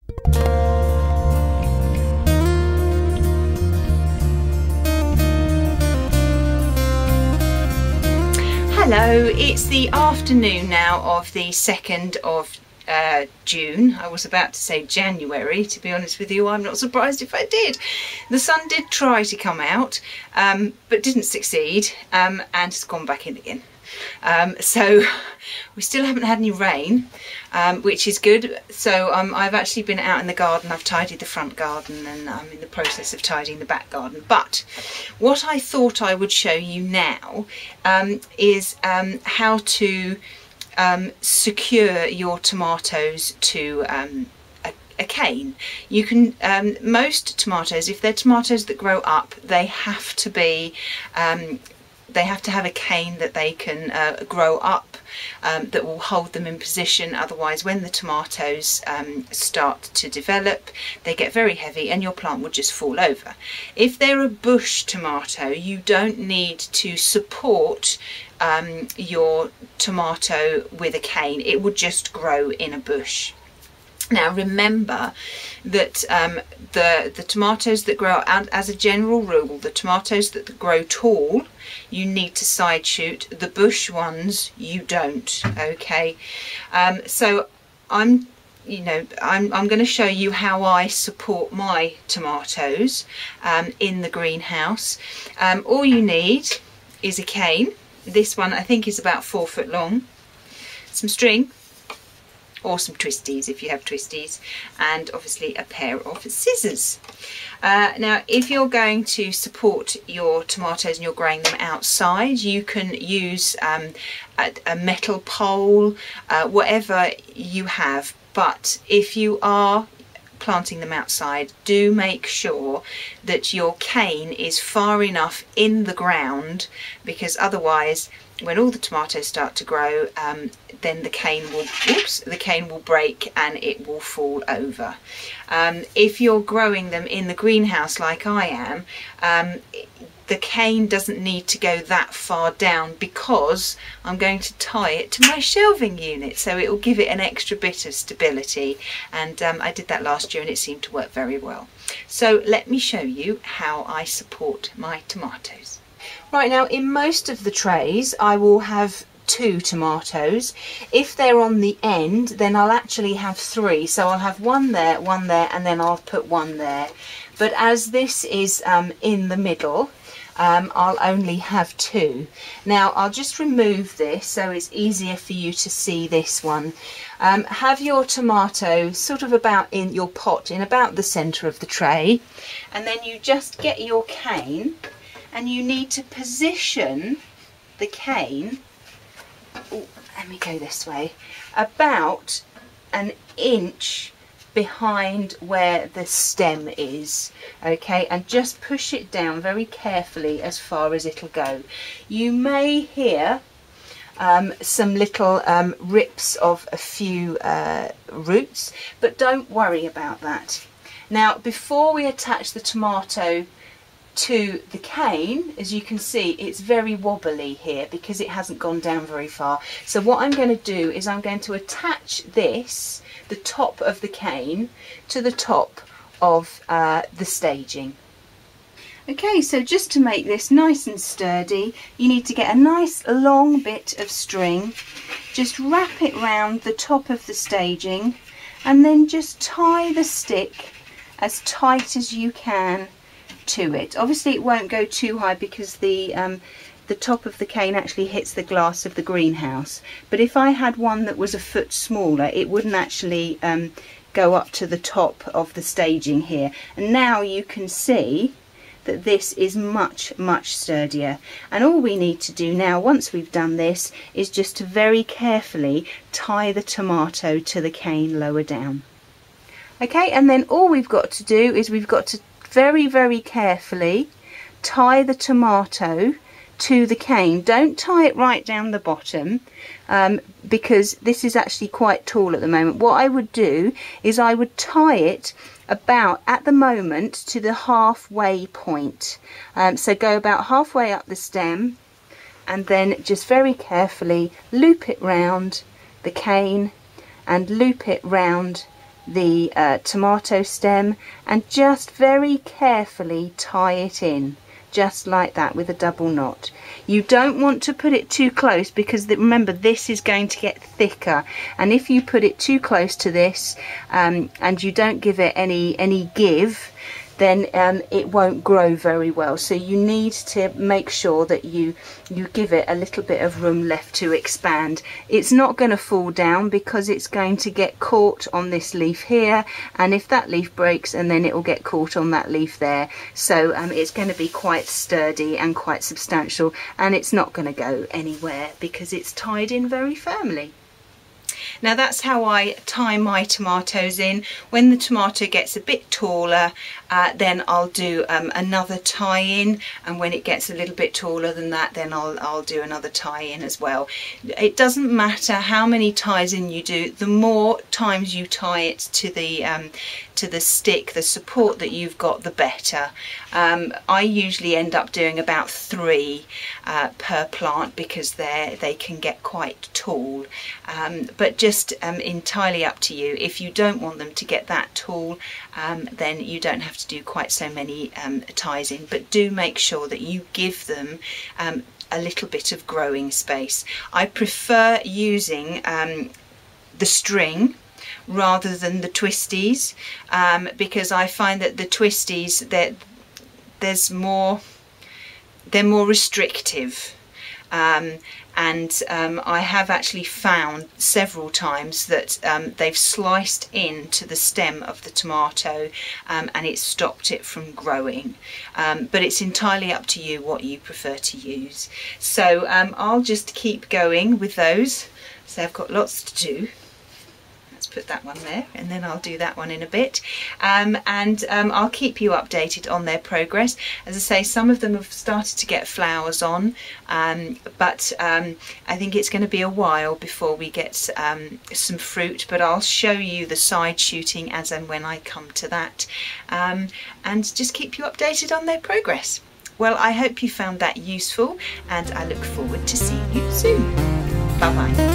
Hello, it's the afternoon now of the 2nd of June. I was about to say January, to be honest with you. I'm not surprised if I did. The sun did try to come out, but didn't succeed, and it's gone back in again. So we still haven't had any rain, which is good. So I've actually been out in the garden. I've tidied the front garden, and I'm in the process of tidying the back garden. But what I thought I would show you now is how to secure your tomatoes to a cane. You can, most tomatoes, if they're tomatoes that grow up, they have to be they have to have a cane that they can grow up, that will hold them in position. Otherwise, when the tomatoes start to develop, they get very heavy and your plant will just fall over. If they're a bush tomato, you don't need to support your tomato with a cane. It will just grow in a bush. Now remember that the tomatoes that grow out, as a general rule, the tomatoes that grow tall, you need to side shoot. The bush ones you don't. Okay, so I'm going to show you how I support my tomatoes in the greenhouse. All you need is a cane. This one I think is about 4 foot long, some string, or some twisties if you have twisties, and obviously a pair of scissors. Now if you're going to support your tomatoes and you're growing them outside, you can use a metal pole, whatever you have. But if you are planting them outside, do make sure that your cane is far enough in the ground, because otherwise when all the tomatoes start to grow, then the cane will break and it will fall over. If you're growing them in the greenhouse like I am, the cane doesn't need to go that far down, because I'm going to tie it to my shelving unit, so it will give it an extra bit of stability. And I did that last year and it seemed to work very well. So let me show you how I support my tomatoes. Right, now in most of the trays I will have 2 tomatoes. If they're on the end, then I'll actually have 3. So I'll have one there, and then I'll put one there. But as this is in the middle, I'll only have 2. Now I'll just remove this so it's easier for you to see this one. Have your tomato sort of about in your pot, in about the centre of the tray, and then you just get your cane, and you need to position the cane, let me go this way, about an inch behind where the stem is. Okay, and just push it down very carefully as far as it'll go. You may hear some little rips of a few roots, but don't worry about that. Now before we attach the tomato to the cane, as you can see, it's very wobbly here because it hasn't gone down very far. So what I'm going to do is I'm going to attach this, the top of the cane, to the top of the staging. Okay, so just to make this nice and sturdy, you need to get a nice long bit of string, just wrap it round the top of the staging, and then just tie the stick as tight as you can to it. Obviously it won't go too high because the top of the cane actually hits the glass of the greenhouse, but if I had one that was a foot smaller, it wouldn't actually go up to the top of the staging here. And now you can see that this is much sturdier, and all we need to do now, once we've done this, is just to very carefully tie the tomato to the cane lower down. Okay, and then all we've got to do is we've got to very carefully tie the tomato to the cane. Don't tie it right down the bottom, because this is actually quite tall at the moment. What I would do is I would tie it about, at the moment, to the halfway point. So go about halfway up the stem, and then just very carefully loop it round the cane and loop it round the tomato stem and just very carefully tie it in, just like that, with a double knot. You don't want to put it too close, because remember, this is going to get thicker, and if you put it too close to this and you don't give it any give, then it won't grow very well. So you need to make sure that you give it a little bit of room left to expand. It's not going to fall down because it's going to get caught on this leaf here, and if that leaf breaks, and then it will get caught on that leaf there. So it's going to be quite sturdy and quite substantial, and it's not going to go anywhere because it's tied in very firmly. Now that's how I tie my tomatoes in. When the tomato gets a bit taller, then I'll do another tie-in, and when it gets a little bit taller than that, then I'll do another tie-in as well. It doesn't matter how many ties-in you do, the more times you tie it to the stick, the support that you've got, the better. I usually end up doing about 3 per plant, because they can get quite tall, but just entirely up to you. If you don't want them to get that tall, then you don't have to do quite so many ties in, but do make sure that you give them a little bit of growing space. I prefer using the string rather than the twisties, because I find that the twisties, they're more restrictive, and I have actually found several times that they've sliced into the stem of the tomato and it's stopped it from growing, but it's entirely up to you what you prefer to use. So I'll just keep going with those. So I've got lots to do. Put that one there, and then I'll do that one in a bit, and I'll keep you updated on their progress. As I say, some of them have started to get flowers on, but I think it's going to be a while before we get some fruit, but I'll show you the side shooting as and when I come to that, and just keep you updated on their progress. Well, I hope you found that useful, and I look forward to seeing you soon. Bye bye.